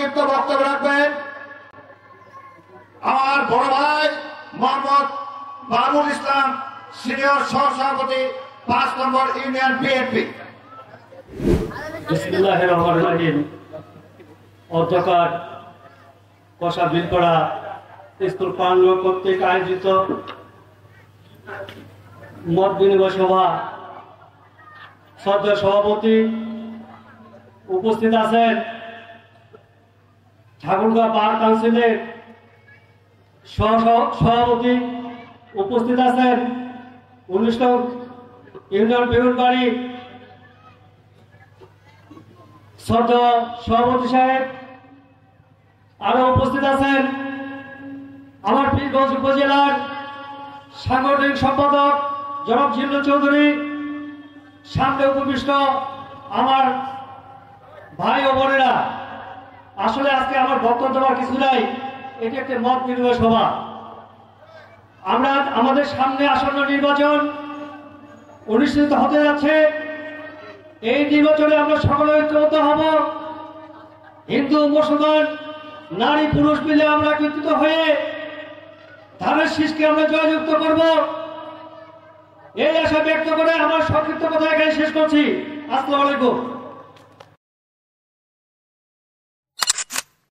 সংক্ষিপ্ত বক্তব্য রাখবেন আমার বড় ভাই মোহাম্মদ বাবুল ইসলাম, সিনিয়র সহসভাপতি 5 নম্বর ইউনিয়ন বিএনপি। বিসমিল্লাহির রহমানির রহিম। অধ্যকার কষা বিলপাড়া স্কুল প্রাঙ্গণ কর্তৃক আয়োজিত মত বিনিময় সভা, শ্রদ্ধেয় সভাপতি উপস্থিত আছেন, ঠাকুরগাঁও বার কাউন্সিলের সভাপতি উপস্থিত আছেন, 19 নং ইউনিয়ন বেগুনবাড়ি শ্রদ্ধেয় সভাপতি সাহেব, আরো উপস্থিত আছেন আমার পীরগঞ্জ উপজেলার সাংগঠনিক সম্পাদক জনাব জিল্লু চৌধুরী, সামনে উপবিষ্ট আমার ভাই ও বোনেরা। আসলে আজকে আমার বক্তব্য দেওয়ার কিছু নাই, এটি একটি মত বিনিময় সভা। আমরা আমাদের সামনে আসন্ন নির্বাচন অনুষ্ঠিত হতে যাচ্ছে। এই নির্বাচনে আমরা সকলে ঐক্যবদ্ধ হব। হিন্দু মুসলমান নারী পুরুষ মিলে আমরা একত্রিত হয়ে ধানের শীষকে আমরা জয়যুক্ত করব, এই আশা ব্যক্ত করে আমার সংক্ষিপ্ত কথা এখানে শেষ করছি। আসসালামু আলাইকুম।